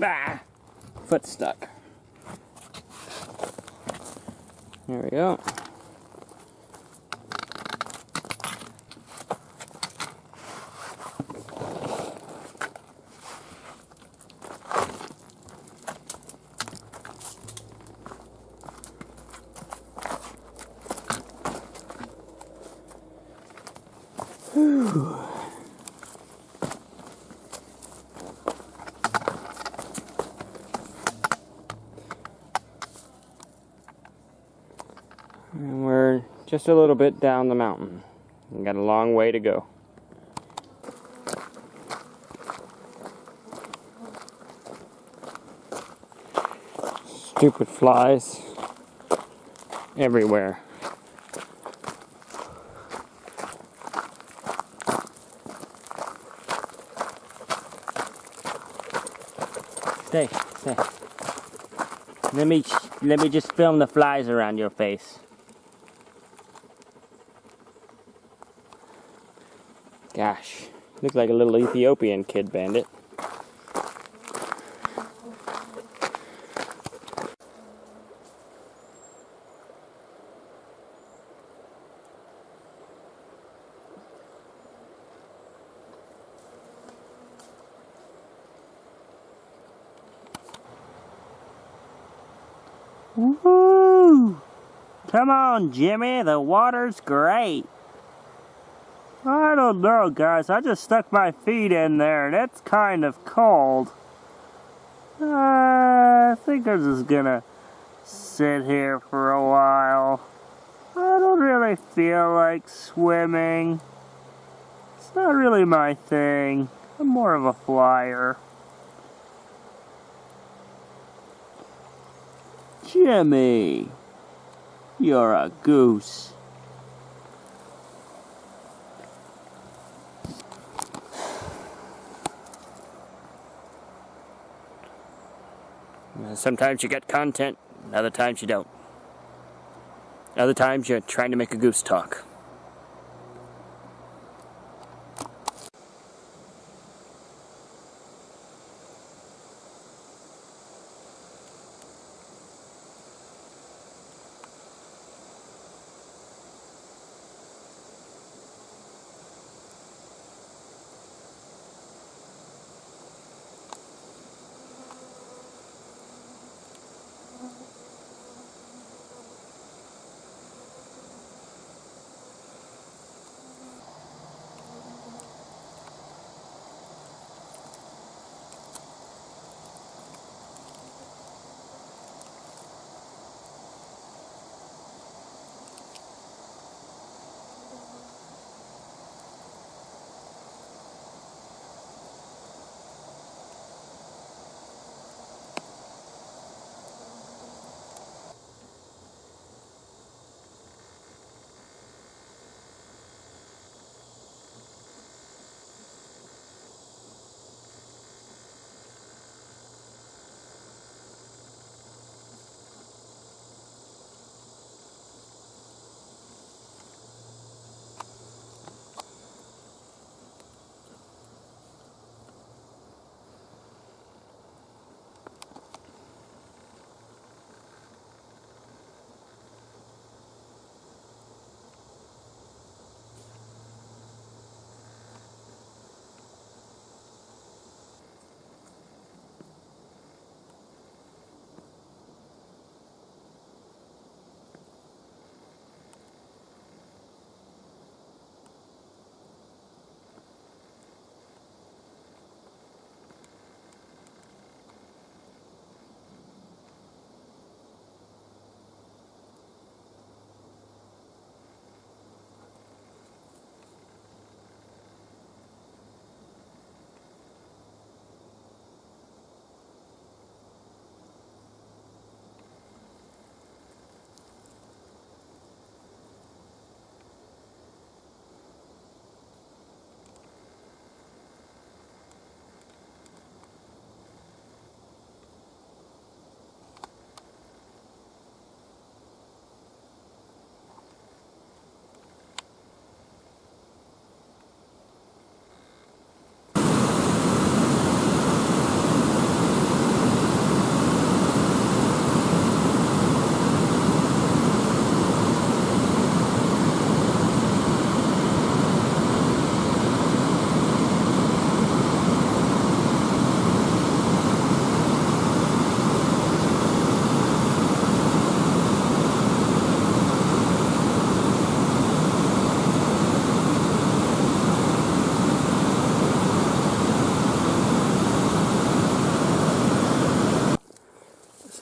Ah! Foot stuck. There we go. Whew. And we're just a little bit down the mountain. We've got a long way to go. Stupid flies everywhere. Stay. Let me just film the flies around your face. Gosh, looks like a little Ethiopian kid bandit. Woo! Come on, Jimmy, the water's great. I don't know, guys. I just stuck my feet in there, and it's kind of cold. I think I'm just gonna sit here for a while. I don't really feel like swimming. It's not really my thing. I'm more of a flyer. Jimmy, you're a goose. Sometimes you get content, other times you don't. Other times you're trying to make a goose talk.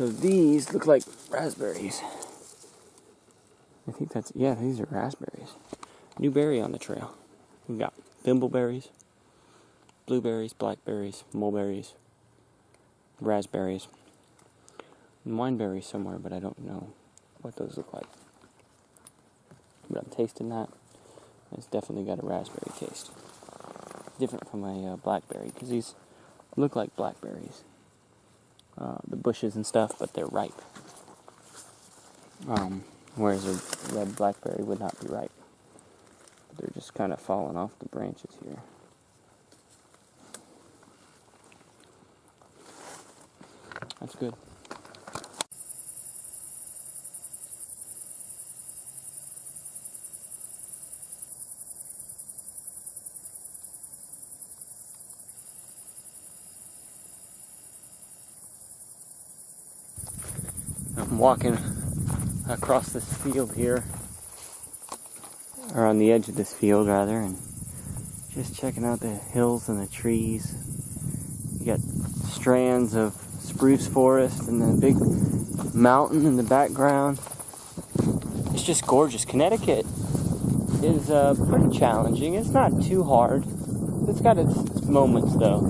So these look like raspberries. I think that's, yeah, these are raspberries. New berry on the trail. We've got thimbleberries, blueberries, blackberries, mulberries, raspberries, and wineberries somewhere, but I don't know what those look like. But I'm tasting that. It's definitely got a raspberry taste. Different from a blackberry, because these look like blackberries. The bushes and stuff, but they're ripe. Whereas a red blackberry would not be ripe. They're just kind of falling off the branches here. That's good. I'm walking across this field here, or on the edge of this field rather, and just checking out the hills and the trees. You got strands of spruce forest and then a big mountain in the background. It's just gorgeous. Connecticut is pretty challenging. It's not too hard. It's got its moments though,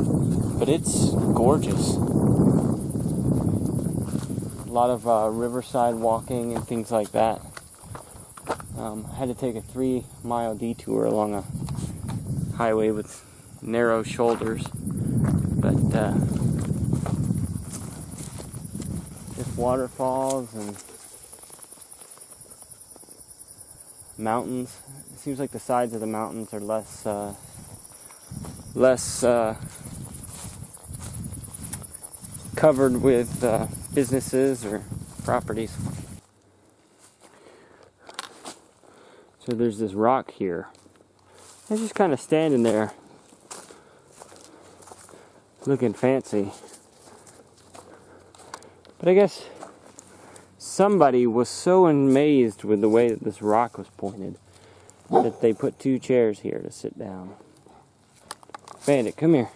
but it's gorgeous. A lot of riverside walking and things like that. I had to take a 3-mile detour along a highway with narrow shoulders, but just waterfalls and mountains. It seems like the sides of the mountains are less covered with businesses or properties. So there's this rock here. It's just kind of standing there, looking fancy. But I guess somebody was so amazed with the way that this rock was pointed that they put 2 chairs here to sit down. Bandit, come here.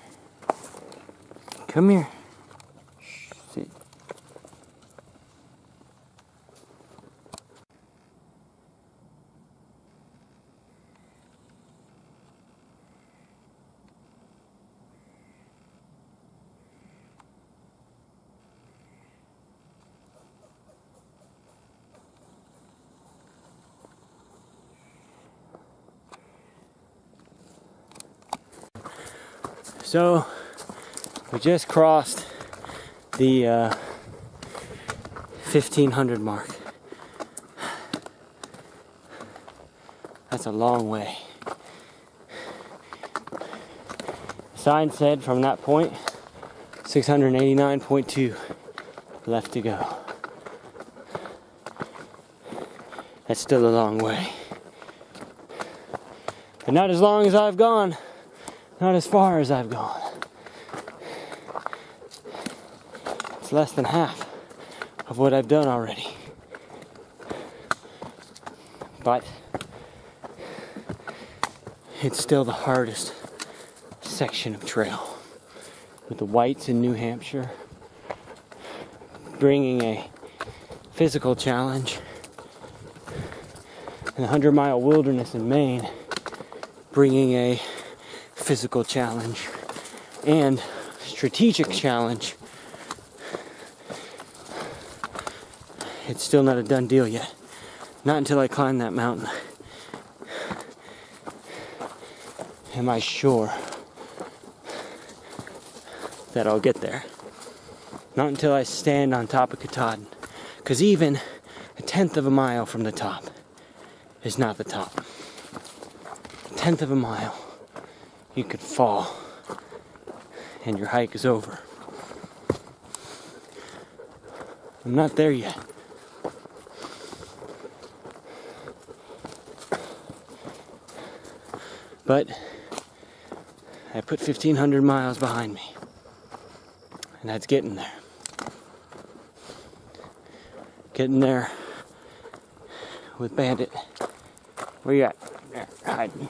Come here. Shh, sit. So, we just crossed the 1500 mark. That's a long way. The sign said from that point, 689.2 left to go. That's still a long way. But not as long as I've gone. Not as far as I've gone. It's less than half of what I've done already. But it's still the hardest section of trail. With the whites in New Hampshire bringing a physical challenge, and the 100-mile wilderness in Maine bringing a physical challenge and strategic challenge. It's still not a done deal yet. Not until I climb that mountain am I sure that I'll get there. Not until I stand on top of Katahdin. Because even a 1/10 of a mile from the top is not the top. 1/10 of a mile. You could fall and your hike is over. I'm not there yet. But I put 1,500 miles behind me. And that's getting there. Getting there with Bandit. Where you at? There, hiding.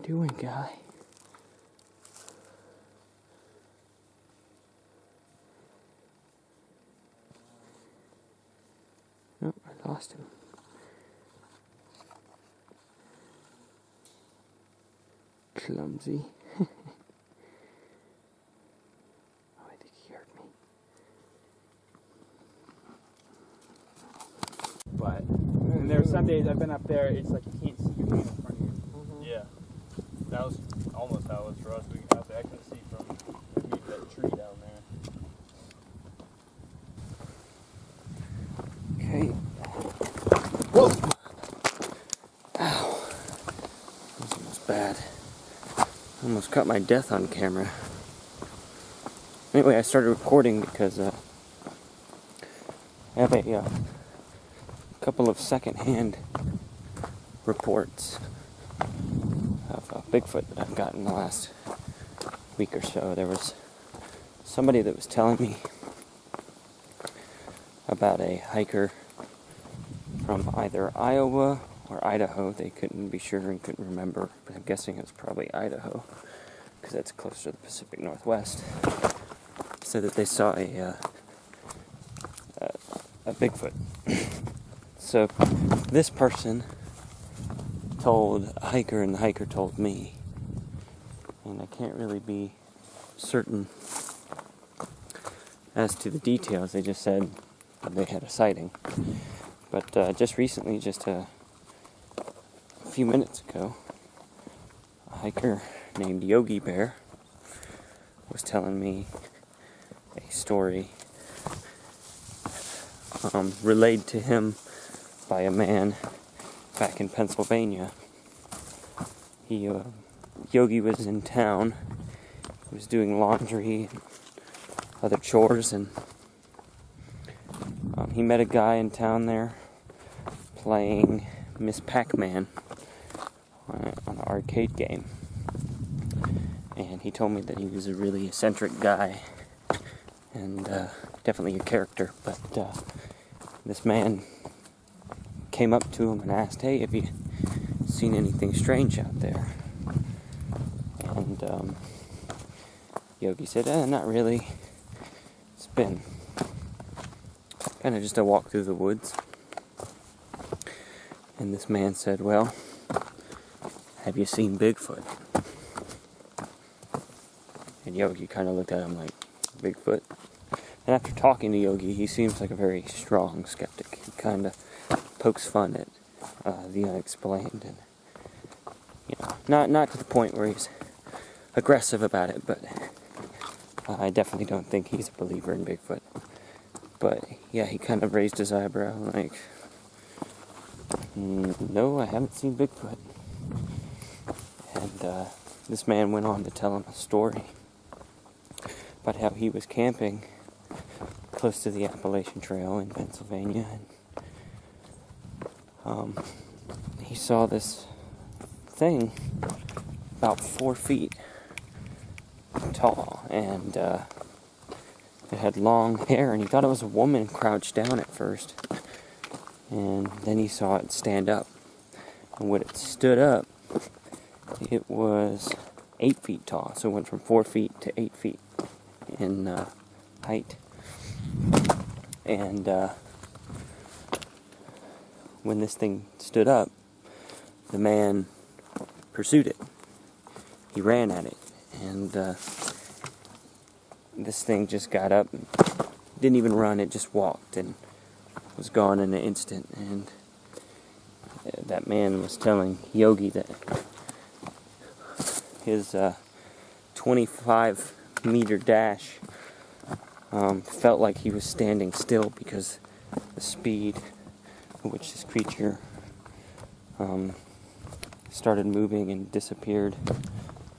doing, guy? Oh, I lost him. Clumsy. Oh, I think he heard me. But, and there are some days I've been up there, it's like you can't see your hand in front of you. Yeah, that was almost how it was for us. We out there, I couldn't see from that tree down there. Okay. Whoa! Ow. That was almost bad. Almost caught my death on camera. Anyway, I started recording because I have a couple of second-hand reports of Bigfoot that I've gotten in the last week or so. There was somebody that was telling me about a hiker from either Iowa or Idaho. They couldn't be sure and couldn't remember, but I'm guessing it was probably Idaho because that's close to the Pacific Northwest. Said that they saw a Bigfoot. So this person told a hiker, and the hiker told me, and I can't really be certain as to the details. They just said they had a sighting. But just recently, just a few minutes ago, a hiker named Yogi Bear was telling me a story relayed to him by a man back in Pennsylvania. Yogi was in town. He was doing laundry and other chores, and he met a guy in town there playing Miss Pac-Man on an arcade game. And he told me that he was a really eccentric guy and definitely a character, but this man came up to him and asked, "Hey, have you seen anything strange out there?" And Yogi said, "Not really. It's been kind of just a walk through the woods." And this man said, "Well, have you seen Bigfoot?" And Yogi kind of looked at him like, "Bigfoot?" And after talking to Yogi, he seems like a very strong skeptic. He kind of pokes fun at the unexplained, and not to the point where he's aggressive about it, but I definitely don't think he's a believer in Bigfoot. But yeah, he kind of raised his eyebrow like, "No, I haven't seen Bigfoot." And this man went on to tell him a story about how he was camping close to the Appalachian Trail in Pennsylvania, and he saw this thing about 4 feet tall, and it had long hair, and he thought it was a woman crouched down at first, and then he saw it stand up, and when it stood up, it was 8 feet tall, so it went from 4 feet to 8 feet in height. And when this thing stood up, the man pursued it. He ran at it, and this thing just got up, and didn't even run, it just walked and was gone in an instant. And that man was telling Yogi that his 25-meter dash felt like he was standing still because the speed at which this creature started moving and disappeared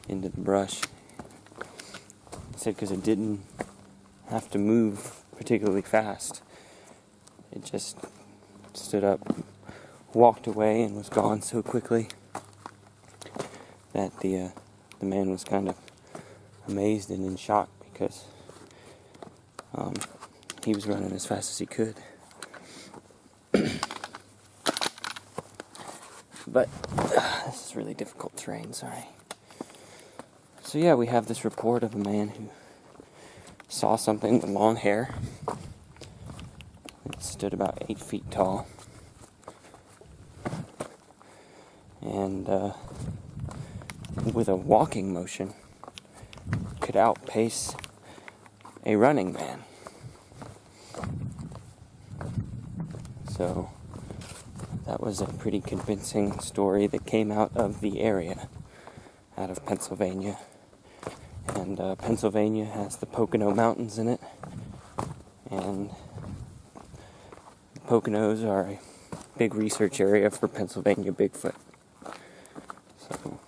into the brush. He said because it didn't have to move particularly fast. It just stood up, walked away, and was gone so quickly that the man was kind of amazed and in shock because he was running as fast as he could. But this is really difficult terrain, sorry. So yeah, we have this report of a man who saw something with long hair. It stood about 8 feet tall. And with a walking motion, could outpace a running man. So that was a pretty convincing story that came out of the area, out of Pennsylvania. And Pennsylvania has the Pocono Mountains in it, and the Poconos are a big research area for Pennsylvania Bigfoot. So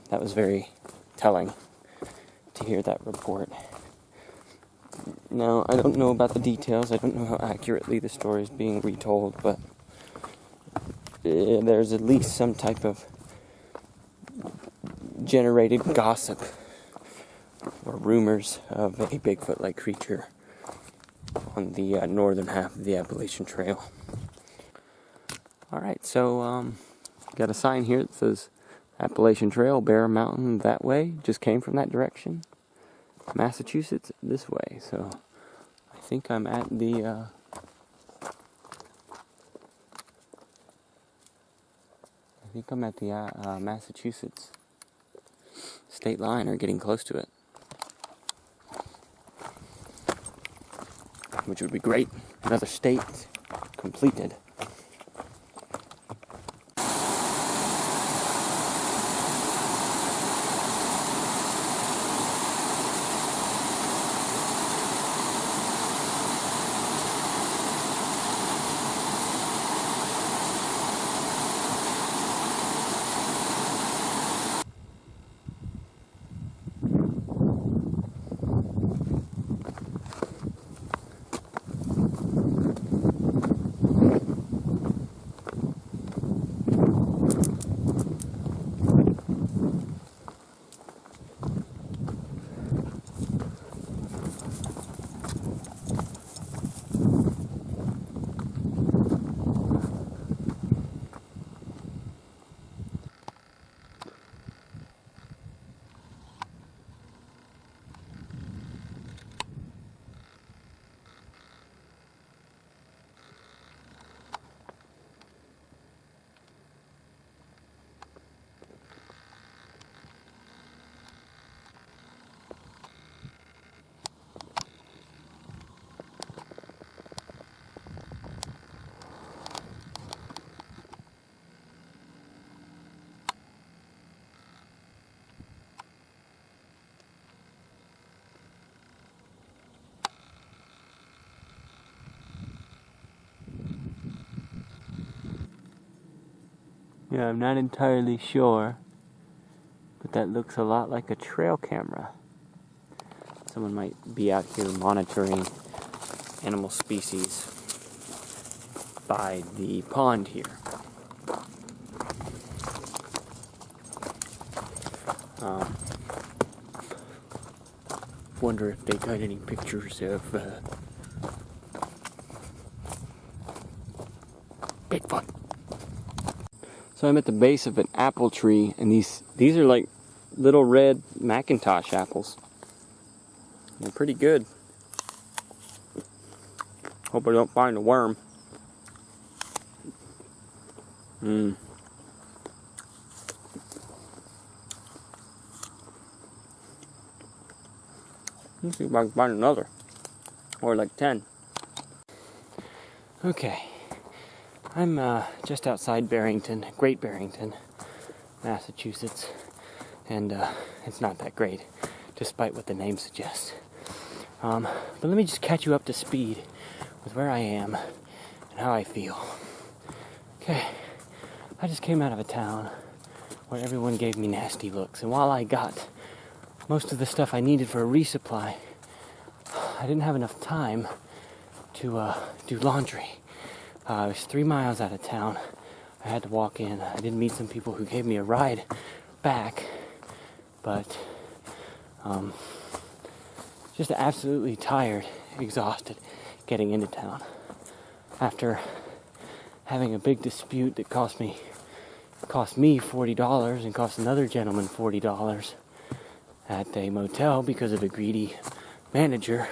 that was very telling to hear that report. Now, I don't know about the details. I don't know how accurately the story is being retold, but there's at least some type of generated gossip or rumors of a Bigfoot-like creature on the northern half of the Appalachian Trail. Alright, so got a sign here that says Appalachian Trail, Bear Mountain that way, just came from that direction. Massachusetts this way, so I think I'm at the Massachusetts state line, or getting close to it, which would be great. Another state completed. Yeah, I'm not entirely sure, but that looks a lot like a trail camera. Someone might be out here monitoring animal species by the pond here. Wonder if they got any pictures of Bigfoot. So I'm at the base of an apple tree, and these are like little red Macintosh apples. They're pretty good. Hope I don't find a worm. Let's see if I can find another. Or like 10. Okay. I'm just outside Barrington, Great Barrington, Massachusetts. And it's not that great, despite what the name suggests. But let me just catch you up to speed with where I am and how I feel. Okay. I just came out of a town where everyone gave me nasty looks. And while I got most of the stuff I needed for a resupply, I didn't have enough time to do laundry. I was 3 miles out of town. I had to walk in. I did meet some people who gave me a ride back, but just absolutely tired, exhausted getting into town. After having a big dispute that cost me $40 and cost another gentleman $40 at a motel because of a greedy manager,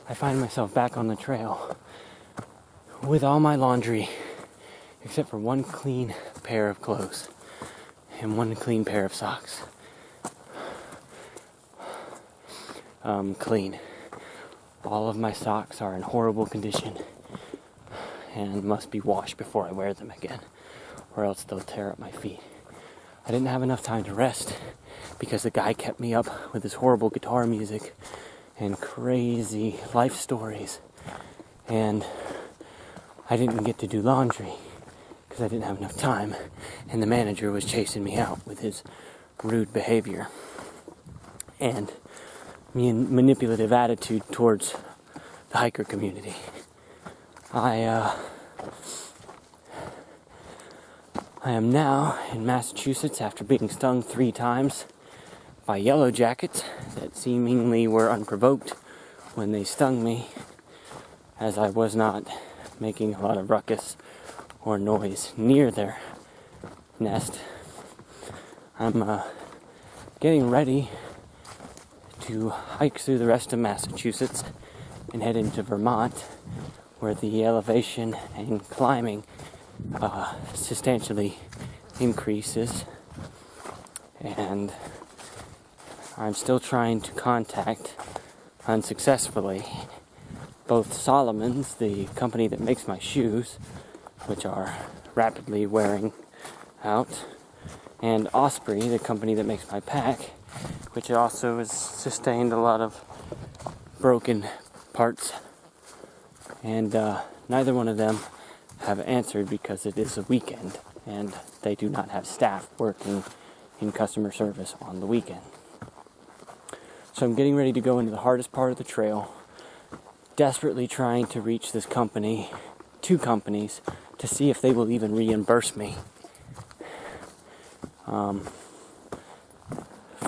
I find myself back on the trail with all my laundry except for one clean pair of clothes and one clean pair of socks. Clean. All of my socks are in horrible condition and must be washed before I wear them again, or else they'll tear up my feet. I didn't have enough time to rest because the guy kept me up with his horrible guitar music and crazy life stories, and I didn't get to do laundry because I didn't have enough time, and the manager was chasing me out with his rude behavior and manipulative attitude towards the hiker community. I am now in Massachusetts after being stung 3 times by yellow jackets that seemingly were unprovoked when they stung me, as I was not making a lot of ruckus or noise near their nest. I'm getting ready to hike through the rest of Massachusetts and head into Vermont, where the elevation and climbing substantially increases, and I'm still trying to contact unsuccessfully both Solomon's, the company that makes my shoes, which are rapidly wearing out, and Osprey, the company that makes my pack, which also has sustained a lot of broken parts, and neither one of them have answered because it is a weekend and they do not have staff working in customer service on the weekend. So I'm getting ready to go into the hardest part of the trail, desperately trying to reach this company, 2 companies, to see if they will even reimburse me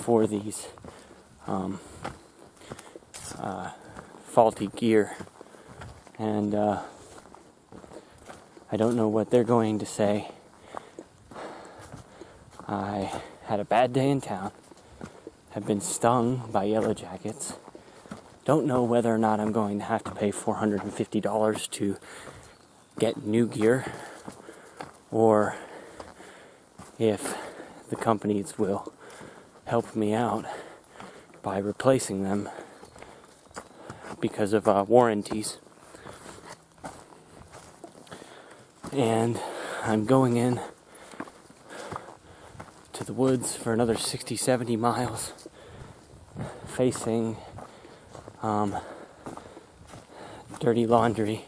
for these faulty gear. And I don't know what they're going to say. I had a bad day in town, have been stung by yellow jackets, don't know whether or not I'm going to have to pay $450 to get new gear, or if the companies will help me out by replacing them because of warranties. And I'm going in to the woods for another 60-70 miles, facing dirty laundry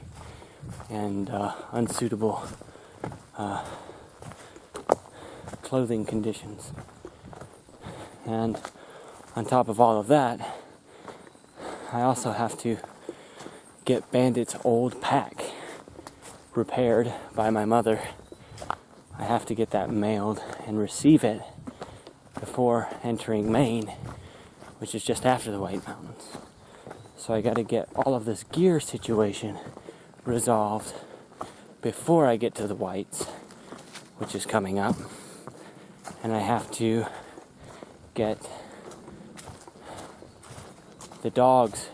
and unsuitable clothing conditions. And on top of all of that, I also have to get Bandit's old pack repaired by my mother. I have to get that mailed and receive it before entering Maine, which is just after the White Mountains. So I got to get all of this gear situation resolved before I get to the Whites, which is coming up. And I have to get the dog's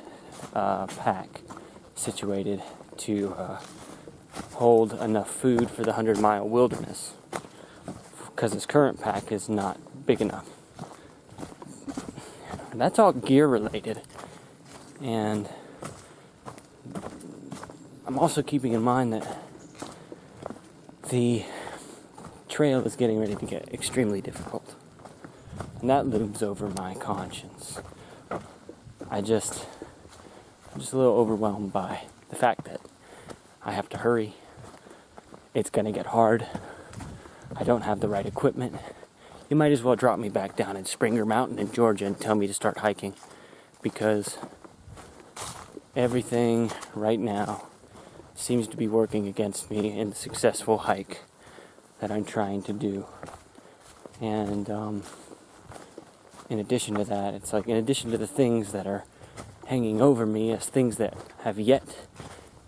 pack situated to hold enough food for the 100-mile wilderness, because his current pack is not big enough. And that's all gear related. And I'm also keeping in mind that the trail is getting ready to get extremely difficult, and that looms over my conscience. I'm just a little overwhelmed by the fact that I have to hurry. It's gonna get hard. I don't have the right equipment. You might as well drop me back down in Springer Mountain in Georgia and tell me to start hiking, because everything right now seems to be working against me in the successful hike that I'm trying to do. And in addition to that, it's like, in addition to the things that are hanging over me as things that have yet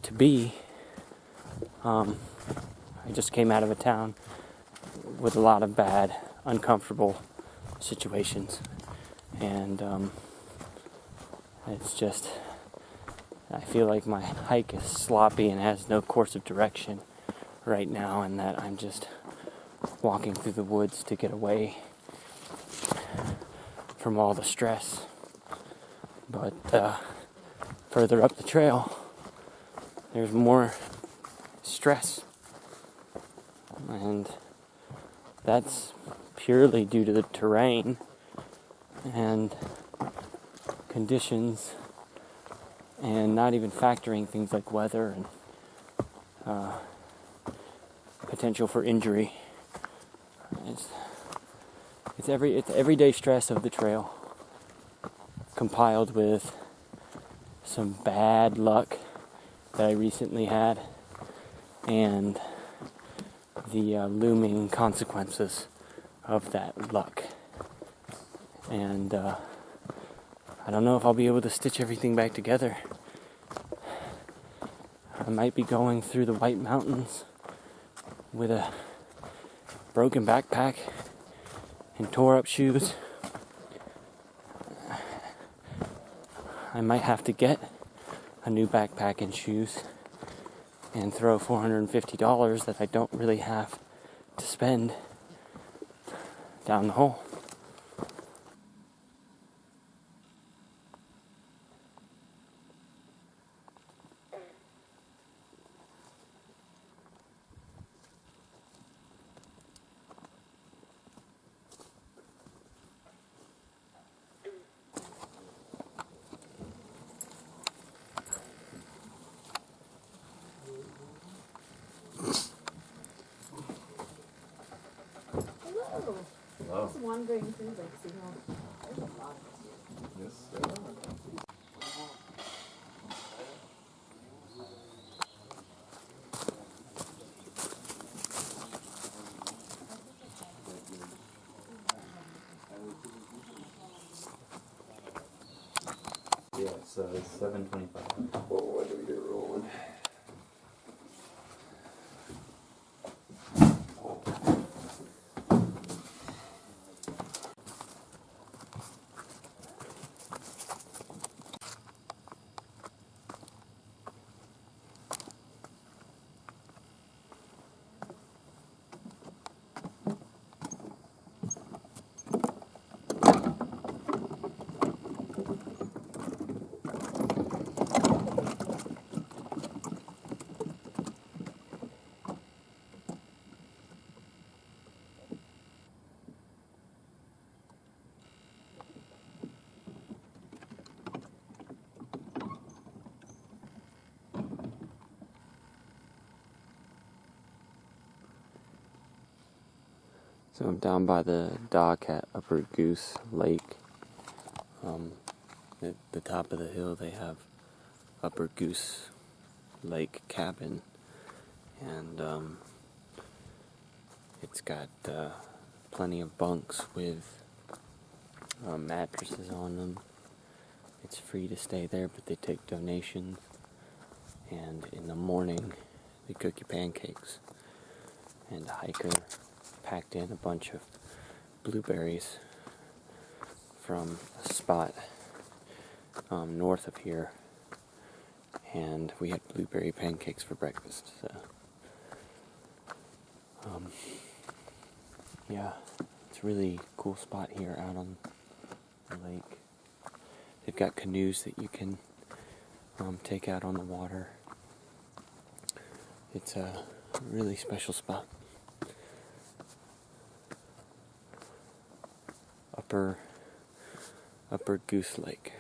to be, I just came out of a town with a lot of bad, uncomfortable situations. and it's just, I feel like my hike is sloppy and has no course of direction right now, and that I'm just walking through the woods to get away from all the stress. But further up the trail, there's more stress, and that's purely due to the terrain and conditions, and not even factoring things like weather and potential for injury. It's everyday stress of the trail compiled with some bad luck that I recently had, and the looming consequences of that luck. And I don't know if I'll be able to stitch everything back together. I might be going through the White Mountains with a broken backpack and tore up shoes. I might have to get a new backpack and shoes and throw $450 that I don't really have to spend down the hole. Hello. Just wandering through like signal. There's a lot of us here. Yes, sir. Yeah, so it's 7:25. Whoa, when do we get rolling? So I'm down by the dock at Upper Goose Lake. At the top of the hill they have Upper Goose Lake Cabin, and it's got plenty of bunks with mattresses on them. It's free to stay there, but they take donations, and in the morning they cook you pancakes, and a hiker packed in a bunch of blueberries from a spot north of here, and we had blueberry pancakes for breakfast. So, yeah, it's a really cool spot here out on the lake. They've got canoes that you can take out on the water. It's a really special spot. Upper Goose Lake.